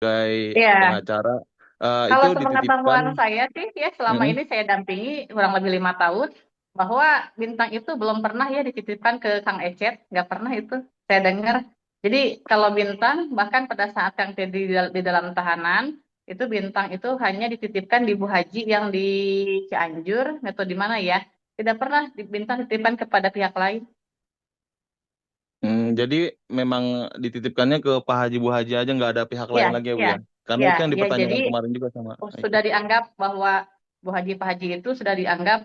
sebagai Iya, pengacara itu kalau dititipkan. sepengetahuan saya sih ya selama Mm-mm. ini saya dampingi kurang lebih 5 tahun bahwa Bintang itu belum pernah ya dititipkan ke Kang Ecet, nggak pernah itu saya dengar. Jadi kalau Bintang bahkan pada saat Kang Teddy di dalam tahanan itu Bintang itu hanya dititipkan di Bu Haji yang di Cianjur atau di mana ya, tidak pernah Bintang dititipkan kepada pihak lain. Jadi memang dititipkannya ke Pak Haji Bu Haji aja, nggak ada pihak Ya, lain lagi ya Bu ya, ya? Karena ya, itu yang ya. Jadi dipertanyakan kemarin juga sama itu. sudah dianggap bahwa Bu Haji Pak Haji itu sudah dianggap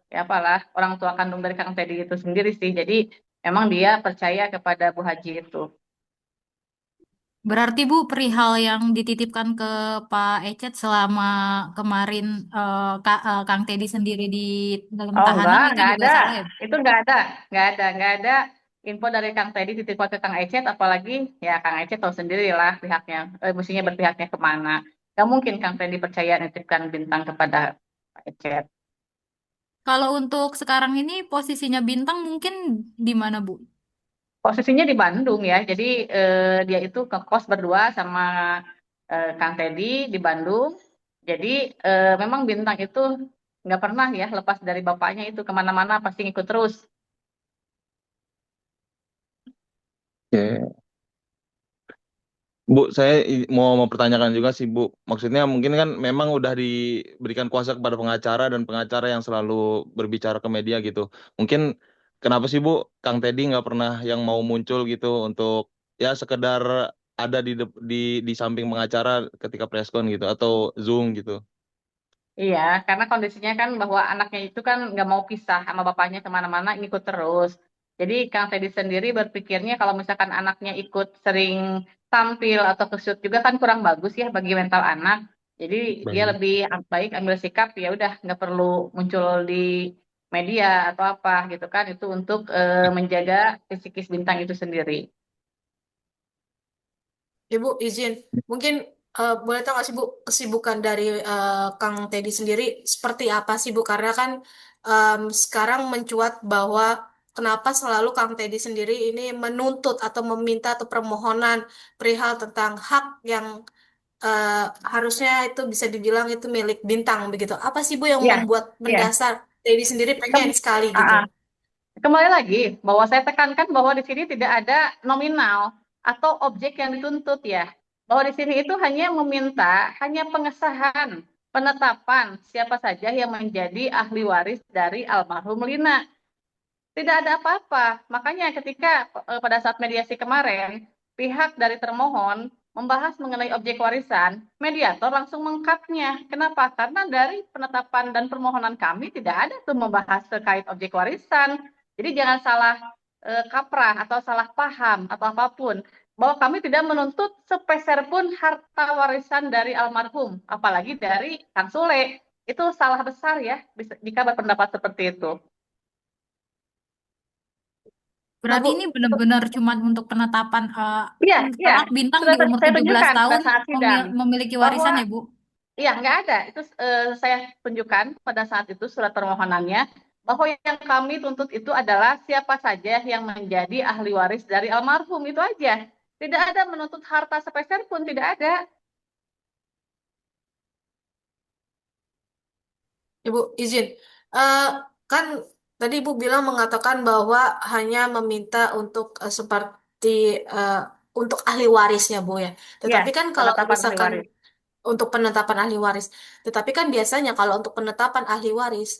ya apalah orang tua kandung dari Kang Teddy itu sendiri sih. Jadi memang dia percaya kepada Bu Haji itu. Berarti Bu, perihal yang dititipkan ke Pak Ecet selama kemarin Kang Teddy sendiri di dalam Oh tahanan itu enggak juga ada. salah ya, Bu? Itu enggak ada info dari Kang Teddy titipkan ke Kang Ecet, apalagi ya Kang Ecet tahu sendiri lah pihaknya, mestinya berpihaknya kemana. Gak mungkin Kang Teddy percaya nitipkan Bintang kepada Pak Ecet. Kalau untuk sekarang ini posisinya Bintang mungkin di mana, Bu? Posisinya di Bandung ya, jadi dia itu ngekos berdua sama Kang Teddy di Bandung. Jadi memang Bintang itu nggak pernah ya lepas dari bapaknya itu kemana-mana pasti ngikut terus. Oke. Bu, saya mau mempertanyakan juga sih Bu. Maksudnya mungkin kan memang udah diberikan kuasa kepada pengacara dan pengacara yang selalu berbicara ke media gitu. Mungkin kenapa sih Bu, Kang Teddy nggak pernah yang mau muncul gitu untuk ya sekedar ada di samping pengacara ketika preskon gitu atau Zoom gitu. Iya, karena kondisinya kan bahwa anaknya itu kan nggak mau pisah sama bapaknya kemana-mana ngikut terus. Jadi Kang Teddy sendiri berpikirnya kalau misalkan anaknya ikut sering tampil atau ke-shoot juga kan kurang bagus ya bagi mental anak. Jadi dia Baik. lebih baik ambil sikap ya udah nggak perlu muncul di media atau apa gitu kan itu untuk menjaga psikis Bintang itu sendiri. Ibu izin, mungkin boleh tahu nggak sih Bu kesibukan dari Kang Teddy sendiri seperti apa sih Bu? Karena kan sekarang mencuat bahwa kenapa selalu Kang Teddy sendiri ini menuntut atau meminta atau permohonan perihal tentang hak yang eh, harusnya itu bisa dibilang itu milik Bintang begitu. Apa sih Bu yang Iya, membuat iya. mendasar Teddy sendiri pengen Kem- sekali ah, gitu? ah. Kembali lagi bahwa saya tekankan bahwa di sini tidak ada nominal atau objek yang dituntut ya. Bahwa di sini itu hanya meminta hanya pengesahan penetapan siapa saja yang menjadi ahli waris dari almarhum Lina. Tidak ada apa-apa. Makanya ketika pada saat mediasi kemarin pihak dari termohon membahas mengenai objek warisan, mediator langsung mengkatnya. Kenapa? Karena dari penetapan dan permohonan kami tidak ada tuh membahas terkait objek warisan. Jadi jangan salah kaprah atau salah paham atau apapun bahwa kami tidak menuntut sepeser pun harta warisan dari almarhum, apalagi dari Kang Sule. Itu salah besar ya jika berpendapat seperti itu. Nah, Nah Bu, Bu, Berarti ini benar-benar cuma untuk penetapan iya, iya. kelak Bintang Sudah di umur saya 17 tunjukkan pada tahun saat sidang memiliki bahwa warisan ya, Bu? iya nggak ada. Itu saya tunjukkan pada saat itu surat permohonannya bahwa yang kami tuntut itu adalah siapa saja yang menjadi ahli waris dari almarhum itu aja. Tidak ada menuntut harta sepeser pun tidak ada. Ibu izin, Eh, kan tadi Ibu bilang mengatakan bahwa hanya meminta untuk seperti eh, untuk ahli warisnya Bu ya. Ya, Tetapi kan kalau penetapan ahli misalkan waris. untuk penetapan ahli waris, tetapi kan biasanya kalau untuk penetapan ahli waris,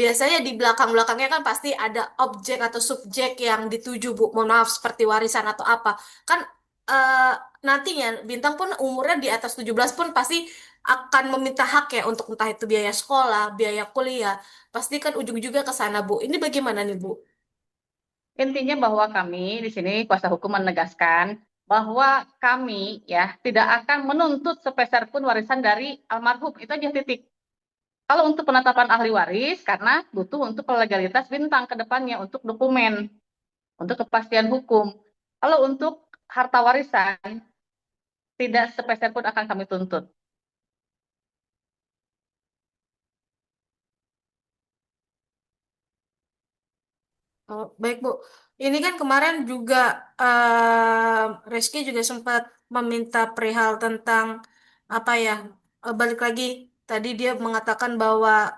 biasanya di belakang-belakangnya kan pasti ada objek atau subjek yang dituju Bu. Mohon maaf seperti warisan atau apa. Kan eh, nantinya Bintang pun umurnya di atas 17 pun pasti akan meminta hak ya untuk entah itu biaya sekolah, biaya kuliah. Pasti kan ujung-ujungnya ke sana, Bu. Ini bagaimana nih, Bu? Intinya bahwa kami di sini kuasa hukum menegaskan bahwa kami ya tidak akan menuntut sepeser pun warisan dari almarhum. Itu aja titik. Kalau untuk penetapan ahli waris, karena butuh untuk legalitas Bintang ke depannya, untuk dokumen, untuk kepastian hukum. Kalau untuk harta warisan, tidak sepeser pun akan kami tuntut. Oh, baik, Bu. Ini kan kemarin juga Reski juga sempat meminta perihal tentang apa ya? Balik lagi tadi dia mengatakan bahwa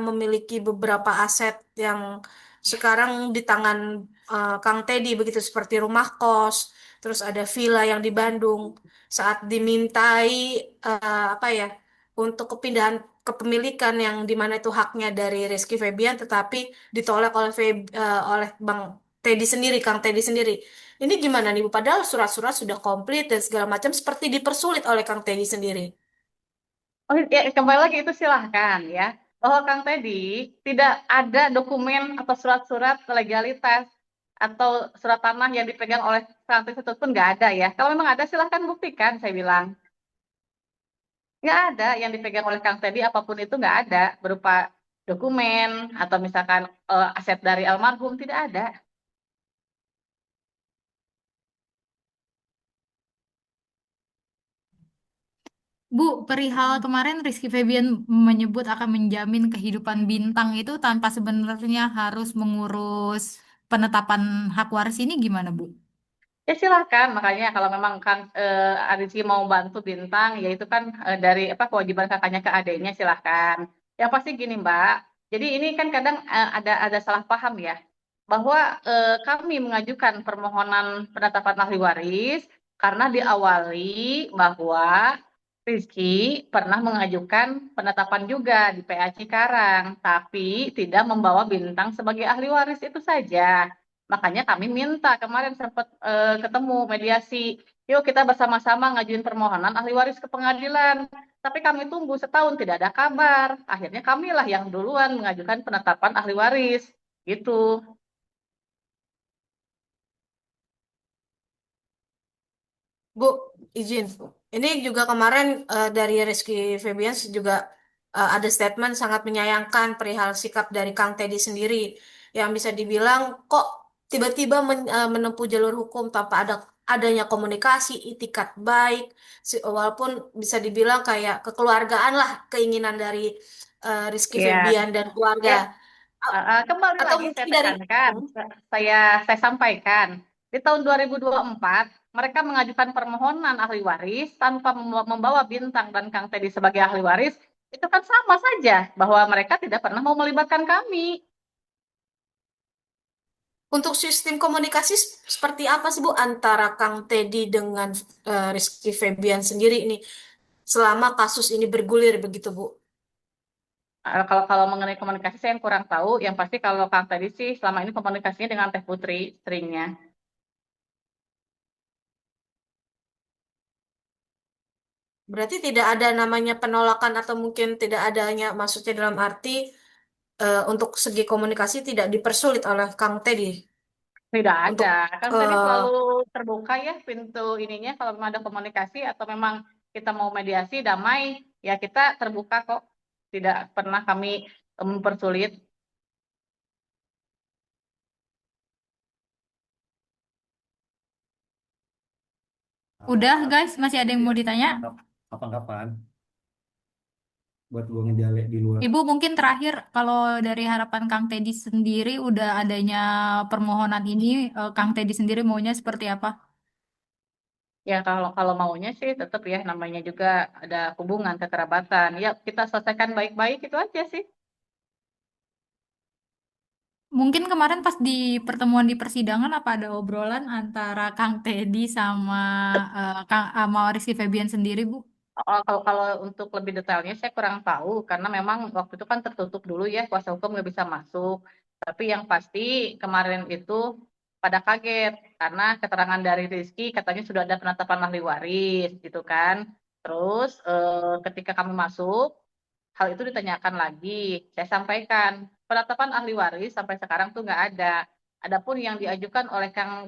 memiliki beberapa aset yang sekarang di tangan Kang Teddy begitu seperti rumah kos, terus ada villa yang di Bandung. Saat dimintai apa ya? Untuk kepindahan kepemilikan yang dimana itu haknya dari Rizky Febian, tetapi ditolak oleh oleh Bang Teddy sendiri, Kang Teddy sendiri. Ini gimana nih Bu? Padahal surat-surat sudah komplit dan segala macam seperti dipersulit oleh Kang Teddy sendiri. Oh ya, kembali lagi itu silahkan ya. Bahwa Kang Teddy tidak ada dokumen atau surat-surat legalitas atau surat tanah yang dipegang oleh Kang Teddy itu pun nggak ada ya. Kalau memang ada silahkan buktikan, saya bilang. Nggak ada yang dipegang oleh Kang Teddy, apapun itu nggak ada. Berupa dokumen atau misalkan aset dari almarhum, tidak ada. Bu, perihal kemarin Rizky Febian menyebut akan menjamin kehidupan Bintang itu tanpa sebenarnya harus mengurus penetapan hak waris ini gimana, Bu? Ya silahkan, makanya kalau memang Kang Arisy mau bantu Bintang, ya itu kan dari apa kewajiban kakaknya ke adiknya silahkan. Yang pasti gini Mbak, jadi ini kan kadang ada salah paham ya, bahwa kami mengajukan permohonan penetapan ahli waris karena diawali bahwa Rizky pernah mengajukan penetapan juga di PA Cikarang, tapi tidak membawa Bintang sebagai ahli waris itu saja. Makanya kami minta kemarin sempat ketemu mediasi. Yuk kita bersama-sama ngajuin permohonan ahli waris ke pengadilan. Tapi kami tunggu setahun tidak ada kabar. Akhirnya kamilah yang duluan mengajukan penetapan ahli waris. Gitu. Bu, izin. Ini juga kemarin dari Rizky Febian juga ada statement sangat menyayangkan perihal sikap dari Kang Teddy sendiri yang bisa dibilang kok tiba-tiba menempuh jalur hukum tanpa adanya komunikasi, itikat baik, walaupun bisa dibilang kayak kekeluargaan lah keinginan dari Rizky Ya, Febian dan keluarga. ya. A- Kembali Atau lagi saya mungkin dari tekankan, saya sampaikan, di tahun 2024 mereka mengajukan permohonan ahli waris tanpa membawa Bintang dan Kang Teddy sebagai ahli waris, itu kan sama saja bahwa mereka tidak pernah mau melibatkan kami. untuk sistem komunikasi seperti apa sih Bu antara Kang Teddy dengan Rizky Febian sendiri ini selama kasus ini bergulir begitu Bu? Kalau kalau mengenai komunikasi saya yang kurang tahu, yang pasti kalau Kang Teddy sih selama ini komunikasinya dengan Teh Putri, istrinya. Berarti tidak ada namanya penolakan atau mungkin tidak adanya maksudnya dalam arti untuk segi komunikasi tidak dipersulit oleh Kang Teddy Tidak ada. untuk Kan tadi selalu eh, terbuka ya pintu ininya kalau memang ada komunikasi atau memang kita mau mediasi damai, ya kita terbuka kok. Tidak pernah kami mempersulit. Udah, guys, masih ada yang mau ditanya? Kapan-kapan buat gue ngejale di luar. Ibu mungkin terakhir kalau dari harapan Kang Teddy sendiri udah adanya permohonan ini, Kang Teddy sendiri maunya seperti apa? Ya kalau kalau maunya sih tetap ya namanya juga ada hubungan kekerabatan. Ya kita selesaikan baik-baik itu aja sih. Mungkin kemarin pas di pertemuan di persidangan apa ada obrolan antara Kang Teddy sama sama Rizky Febian sendiri, Bu? Kalau kalau untuk lebih detailnya saya kurang tahu karena memang waktu itu kan tertutup dulu ya kuasa hukum nggak bisa masuk. Tapi yang pasti kemarin itu pada kaget karena keterangan dari Rizky katanya sudah ada penetapan ahli waris gitu kan. Terus ketika kami masuk hal itu ditanyakan lagi. Saya sampaikan penetapan ahli waris sampai sekarang tuh nggak ada. Adapun yang diajukan oleh Kang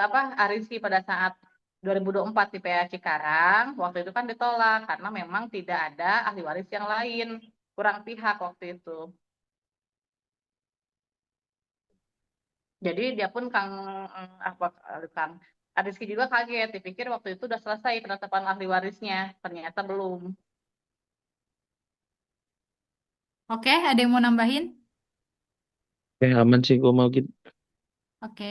apa Ariski pada saat 2024 di PA Cikarang, waktu itu kan ditolak karena memang tidak ada ahli waris yang lain, kurang pihak waktu itu. Jadi dia pun apa Kang Ariski juga kaget, dipikir waktu itu udah selesai penetapan ahli warisnya, ternyata belum. Oke, ada yang mau nambahin? Kayak aman sih gue mau gitu. Oke.